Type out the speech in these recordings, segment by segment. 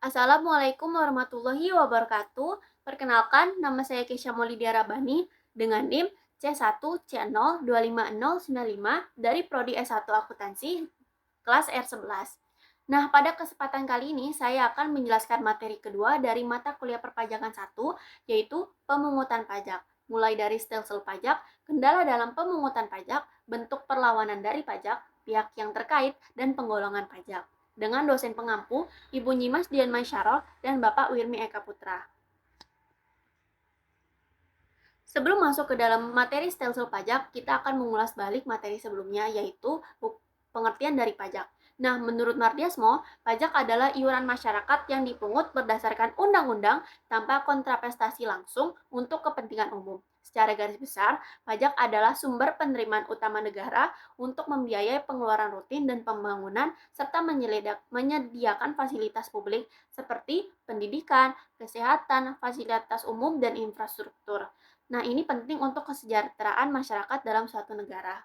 Assalamualaikum warahmatullahi wabarakatuh. Perkenalkan, nama saya Kesha Maulidia Rabani dengan NIM C1C0259095 dari Prodi S1 Akuntansi kelas R11. Nah, pada kesempatan kali ini saya akan menjelaskan materi kedua dari mata kuliah perpajakan 1, yaitu pemungutan pajak. Mulai dari stelsel pajak, kendala dalam pemungutan pajak, bentuk perlawanan dari pajak, pihak yang terkait, dan penggolongan pajak. Dengan dosen pengampu, Ibu Nyimas Dian Masyarol dan Bapak Wirmi Eka Putra. Sebelum masuk ke dalam materi stelsel pajak, kita akan mengulas balik materi sebelumnya, yaitu pengertian dari pajak. Nah, menurut Mardiasmo, pajak adalah iuran masyarakat yang dipungut berdasarkan undang-undang tanpa kontraprestasi langsung untuk kepentingan umum. Secara garis besar, pajak adalah sumber penerimaan utama negara untuk membiayai pengeluaran rutin dan pembangunan serta menyediakan fasilitas publik seperti pendidikan, kesehatan, fasilitas umum, dan infrastruktur. Nah, ini penting untuk kesejahteraan masyarakat dalam suatu negara.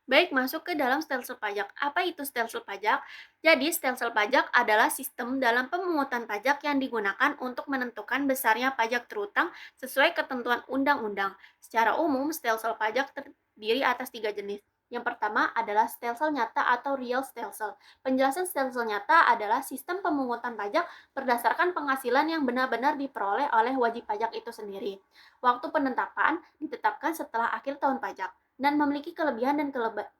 Baik, masuk ke dalam stelsel pajak. Apa itu stelsel pajak? Jadi, stelsel pajak adalah sistem dalam pemungutan pajak yang digunakan untuk menentukan besarnya pajak terutang sesuai ketentuan undang-undang. Secara umum, stelsel pajak terdiri atas 3 jenis. Yang pertama adalah stelsel nyata atau real stelsel. Penjelasan stelsel nyata adalah sistem pemungutan pajak berdasarkan penghasilan yang benar-benar diperoleh oleh wajib pajak itu sendiri. Waktu penetapan ditetapkan setelah akhir tahun pajak dan memiliki kelebihan dan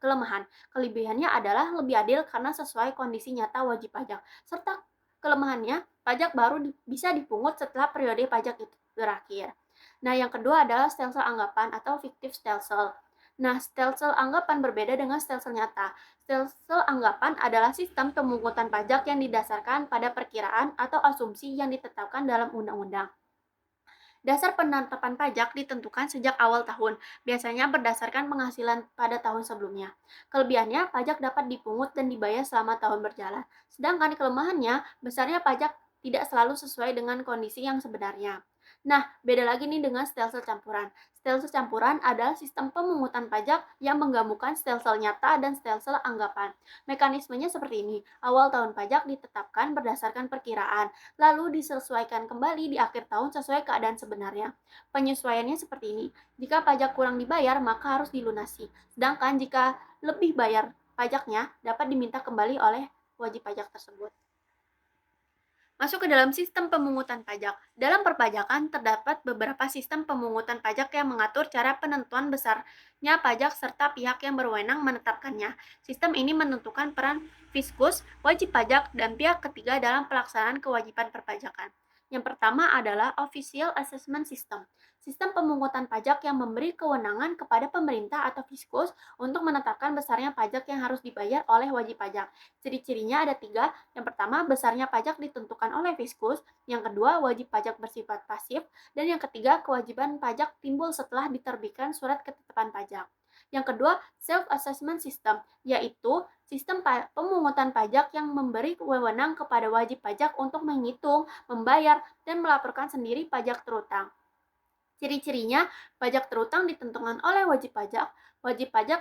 kelemahan. Kelebihannya adalah lebih adil karena sesuai kondisi nyata wajib pajak, serta kelemahannya pajak baru bisa dipungut setelah periode pajak itu berakhir. Nah, yang kedua adalah stelsel anggapan atau fictive stelsel. Nah, stelsel anggapan berbeda dengan stelsel nyata. Stelsel anggapan adalah sistem pemungutan pajak yang didasarkan pada perkiraan atau asumsi yang ditetapkan dalam undang-undang. Dasar penetapan pajak ditentukan sejak awal tahun, biasanya berdasarkan penghasilan pada tahun sebelumnya. Kelebihannya, pajak dapat dipungut dan dibayar selama tahun berjalan. Sedangkan kelemahannya, besarnya pajak tidak selalu sesuai dengan kondisi yang sebenarnya. Nah, beda lagi nih dengan stelsel campuran. Stelsel campuran adalah sistem pemungutan pajak yang menggabungkan stelsel nyata dan stelsel anggapan. Mekanismenya seperti ini. Awal tahun pajak ditetapkan berdasarkan perkiraan, lalu disesuaikan kembali di akhir tahun sesuai keadaan sebenarnya. Penyesuaiannya seperti ini. Jika pajak kurang dibayar, maka harus dilunasi. Sedangkan jika lebih bayar pajaknya, dapat diminta kembali oleh wajib pajak tersebut. Masuk ke dalam sistem pemungutan pajak. Dalam perpajakan terdapat beberapa sistem pemungutan pajak yang mengatur cara penentuan besarnya pajak serta pihak yang berwenang menetapkannya. Sistem ini menentukan peran fiskus, wajib pajak, dan pihak ketiga dalam pelaksanaan kewajiban perpajakan. Yang pertama adalah Official Assessment System. Sistem pemungutan pajak yang memberi kewenangan kepada pemerintah atau fiskus untuk menetapkan besarnya pajak yang harus dibayar oleh wajib pajak. Ciri-cirinya ada 3. Yang pertama, besarnya pajak ditentukan oleh fiskus. Yang kedua, wajib pajak bersifat pasif. Dan yang ketiga, kewajiban pajak timbul setelah diterbitkan surat ketetapan pajak. Yang kedua, self-assessment system, yaitu sistem pemungutan pajak yang memberi wewenang kepada wajib pajak untuk menghitung, membayar, dan melaporkan sendiri pajak terutang. Ciri-cirinya, pajak terutang ditentukan oleh wajib pajak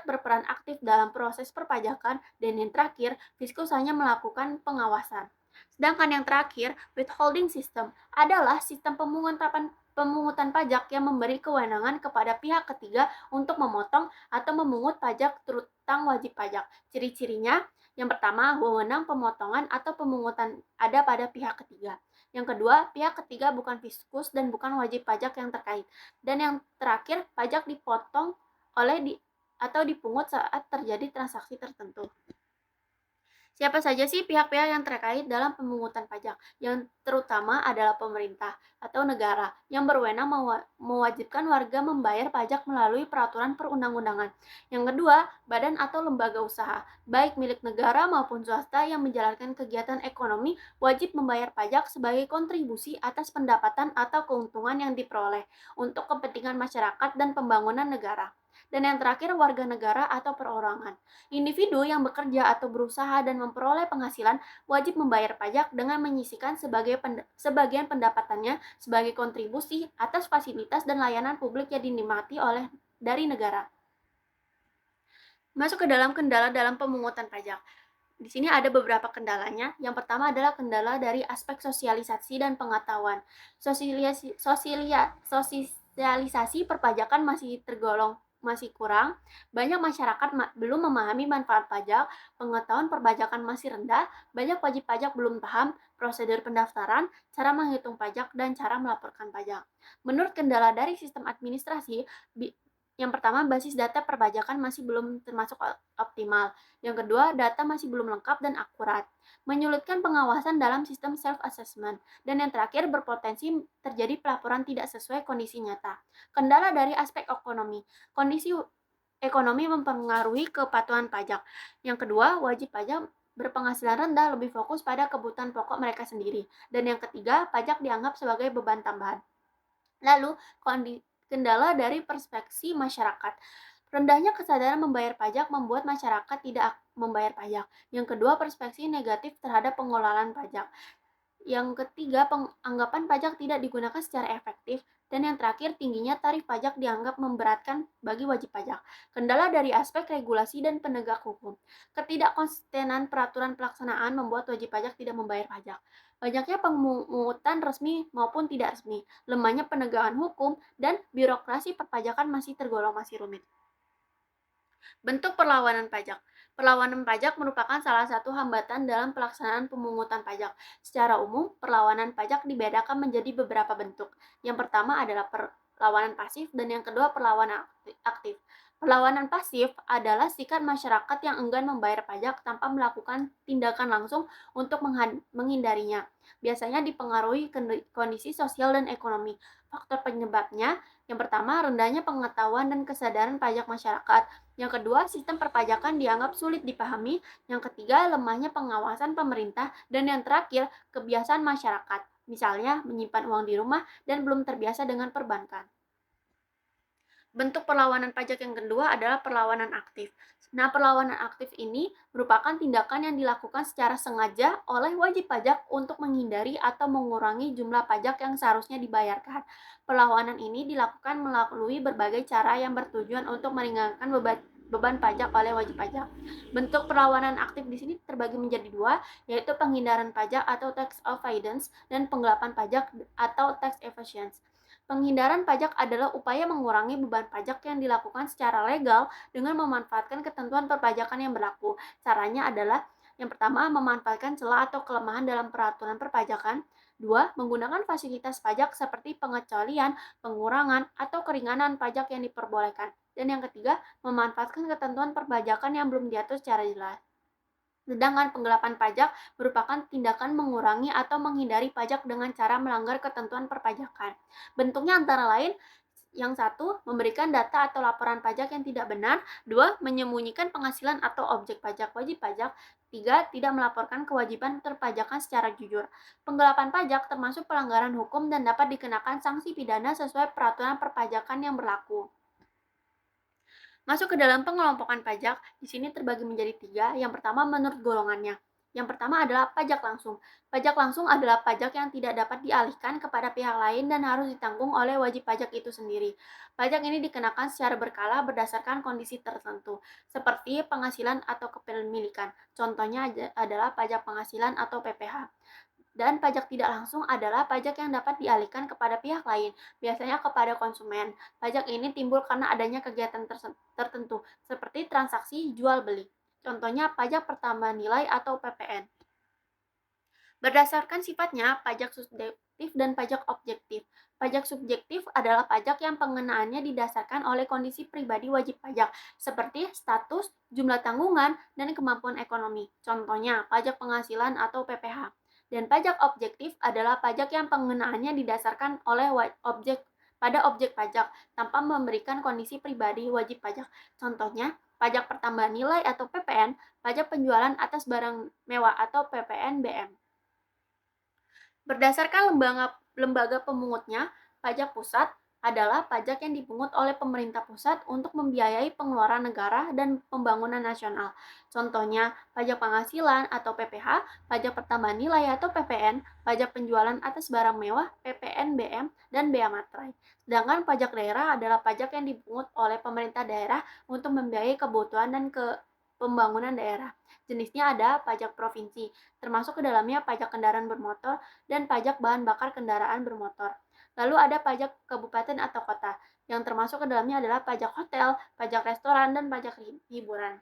berperan aktif dalam proses perpajakan, dan yang terakhir, fiskus hanya melakukan pengawasan. Sedangkan yang terakhir, withholding system adalah sistem pemungutan pajak yang memberi kewenangan kepada pihak ketiga untuk memotong atau memungut pajak terutang wajib pajak. Ciri-cirinya, yang pertama, wewenang pemotongan atau pemungutan ada pada pihak ketiga. Yang kedua, pihak ketiga bukan fiskus dan bukan wajib pajak yang terkait. Dan yang terakhir, pajak dipotong atau dipungut saat terjadi transaksi tertentu. Siapa saja sih pihak-pihak yang terkait dalam pemungutan pajak? Yang terutama adalah pemerintah atau negara yang berwenang mewajibkan warga membayar pajak melalui peraturan perundang-undangan. Yang kedua, badan atau lembaga usaha, baik milik negara maupun swasta yang menjalankan kegiatan ekonomi wajib membayar pajak sebagai kontribusi atas pendapatan atau keuntungan yang diperoleh untuk kepentingan masyarakat dan pembangunan negara. Dan yang terakhir, warga negara atau perorangan. Individu yang bekerja atau berusaha dan memperoleh penghasilan wajib membayar pajak dengan menyisihkan sebagian pendapatannya sebagai kontribusi atas fasilitas dan layanan publik yang dinikmati dari negara. Masuk ke dalam kendala dalam pemungutan pajak. Di sini ada beberapa kendalanya. Yang pertama adalah kendala dari aspek sosialisasi dan pengetahuan. Sosialisasi perpajakan masih kurang. Banyak masyarakat belum memahami manfaat pajak, pengetahuan perpajakan masih rendah, banyak wajib pajak belum paham prosedur pendaftaran, cara menghitung pajak, dan cara melaporkan pajak. Menurut kendala dari sistem administrasi, yang pertama, basis data perpajakan masih belum termasuk optimal. Yang kedua, data masih belum lengkap dan akurat. Menyulitkan pengawasan dalam sistem self-assessment. Dan yang terakhir, berpotensi terjadi pelaporan tidak sesuai kondisi nyata. Kendala dari aspek ekonomi. Kondisi ekonomi mempengaruhi kepatuhan pajak. Yang kedua, wajib pajak berpenghasilan rendah lebih fokus pada kebutuhan pokok mereka sendiri. Dan yang ketiga, pajak dianggap sebagai beban tambahan. Lalu, kendala dari perspektif masyarakat. Rendahnya kesadaran membayar pajak membuat masyarakat tidak membayar pajak. Yang kedua, perspektif negatif terhadap pengelolaan pajak. Yang ketiga, anggapan pajak tidak digunakan secara efektif. Dan yang terakhir, tingginya tarif pajak dianggap memberatkan bagi wajib pajak. Kendala dari aspek regulasi dan penegak hukum. Ketidakkonsistenan peraturan pelaksanaan membuat wajib pajak tidak membayar pajak. Banyaknya pemungutan resmi maupun tidak resmi, lemahnya penegakan hukum, dan birokrasi perpajakan masih rumit. Bentuk perlawanan pajak. Perlawanan pajak merupakan salah satu hambatan dalam pelaksanaan pemungutan pajak. Secara umum, perlawanan pajak dibedakan menjadi beberapa bentuk. Yang pertama adalah perlawanan pasif dan yang kedua perlawanan aktif. Perlawanan pasif adalah sikap masyarakat yang enggan membayar pajak tanpa melakukan tindakan langsung untuk menghindarinya. Biasanya dipengaruhi kondisi sosial dan ekonomi. Faktor penyebabnya, yang pertama, rendahnya pengetahuan dan kesadaran pajak masyarakat. Yang kedua, sistem perpajakan dianggap sulit dipahami. Yang ketiga, lemahnya pengawasan pemerintah. Dan yang terakhir, kebiasaan masyarakat. Misalnya, menyimpan uang di rumah dan belum terbiasa dengan perbankan. Bentuk perlawanan pajak yang kedua adalah perlawanan aktif. Nah, perlawanan aktif ini merupakan tindakan yang dilakukan secara sengaja oleh wajib pajak untuk menghindari atau mengurangi jumlah pajak yang seharusnya dibayarkan. Perlawanan ini dilakukan melalui berbagai cara yang bertujuan untuk meringankan beban pajak oleh wajib pajak. Bentuk perlawanan aktif di sini terbagi menjadi dua, yaitu penghindaran pajak atau tax avoidance dan penggelapan pajak atau tax evasion. Penghindaran pajak adalah upaya mengurangi beban pajak yang dilakukan secara legal dengan memanfaatkan ketentuan perpajakan yang berlaku. Caranya adalah yang pertama, memanfaatkan celah atau kelemahan dalam peraturan perpajakan. Dua, menggunakan fasilitas pajak seperti pengecualian, pengurangan, atau keringanan pajak yang diperbolehkan. Dan yang ketiga, memanfaatkan ketentuan perpajakan yang belum diatur secara jelas. Sedangkan penggelapan pajak merupakan tindakan mengurangi atau menghindari pajak dengan cara melanggar ketentuan perpajakan. Bentuknya antara lain, yang satu, memberikan data atau laporan pajak yang tidak benar. Dua, menyembunyikan penghasilan atau objek pajak wajib pajak. Tiga, tidak melaporkan kewajiban perpajakan secara jujur. Penggelapan pajak termasuk pelanggaran hukum dan dapat dikenakan sanksi pidana sesuai peraturan perpajakan yang berlaku. Masuk ke dalam pengelompokan pajak, di sini terbagi menjadi tiga. Yang pertama, menurut golongannya. Yang pertama adalah pajak langsung. Pajak langsung adalah pajak yang tidak dapat dialihkan kepada pihak lain dan harus ditanggung oleh wajib pajak itu sendiri. Pajak ini dikenakan secara berkala berdasarkan kondisi tertentu, seperti penghasilan atau kepemilikan. Contohnya adalah pajak penghasilan atau PPh. Dan pajak tidak langsung adalah pajak yang dapat dialihkan kepada pihak lain, biasanya kepada konsumen. Pajak ini timbul karena adanya kegiatan tertentu, seperti transaksi jual beli. Contohnya pajak pertambahan nilai atau PPN. Berdasarkan sifatnya, pajak subjektif dan pajak objektif. Pajak subjektif adalah pajak yang pengenaannya didasarkan oleh kondisi pribadi wajib pajak, seperti status, jumlah tanggungan, dan kemampuan ekonomi. Contohnya, pajak penghasilan atau PPh. Dan pajak objektif adalah pajak yang pengenaannya didasarkan oleh objek pajak tanpa memberikan kondisi pribadi wajib pajak. Contohnya, pajak pertambahan nilai atau PPN, pajak penjualan atas barang mewah atau PPNBM. Berdasarkan lembaga pemungutnya, pajak pusat adalah pajak yang dipungut oleh pemerintah pusat untuk membiayai pengeluaran negara dan pembangunan nasional. Contohnya, pajak penghasilan atau PPh, pajak pertambahan nilai atau PPN, pajak penjualan atas barang mewah PPNBM, dan bea materai. Sedangkan pajak daerah adalah pajak yang dipungut oleh pemerintah daerah untuk membiayai kebutuhan dan pembangunan daerah. Jenisnya ada pajak provinsi, termasuk ke dalamnya pajak kendaraan bermotor dan pajak bahan bakar kendaraan bermotor. Lalu ada pajak kabupaten atau kota, yang termasuk ke dalamnya adalah pajak hotel, pajak restoran, dan pajak hiburan.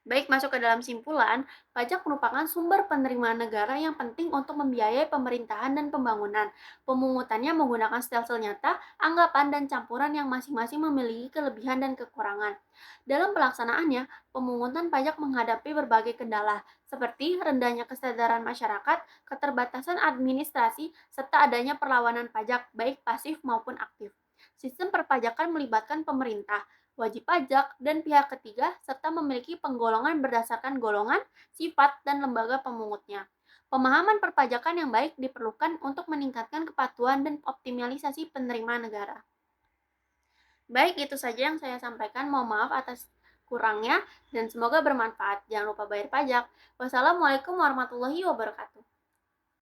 Baik, masuk ke dalam simpulan, pajak merupakan sumber penerimaan negara yang penting untuk membiayai pemerintahan dan pembangunan. Pemungutannya menggunakan stelsel nyata, anggapan, dan campuran yang masing-masing memiliki kelebihan dan kekurangan. Dalam pelaksanaannya, pemungutan pajak menghadapi berbagai kendala, seperti rendahnya kesadaran masyarakat, keterbatasan administrasi, serta adanya perlawanan pajak, baik pasif maupun aktif. Sistem perpajakan melibatkan pemerintah, wajib pajak, dan pihak ketiga, serta memiliki penggolongan berdasarkan golongan, sifat, dan lembaga pemungutnya. Pemahaman perpajakan yang baik diperlukan untuk meningkatkan kepatuhan dan optimalisasi penerimaan negara. Baik, itu saja yang saya sampaikan. Mohon maaf atas kurangnya, dan semoga bermanfaat. Jangan lupa bayar pajak. Wassalamualaikum warahmatullahi wabarakatuh.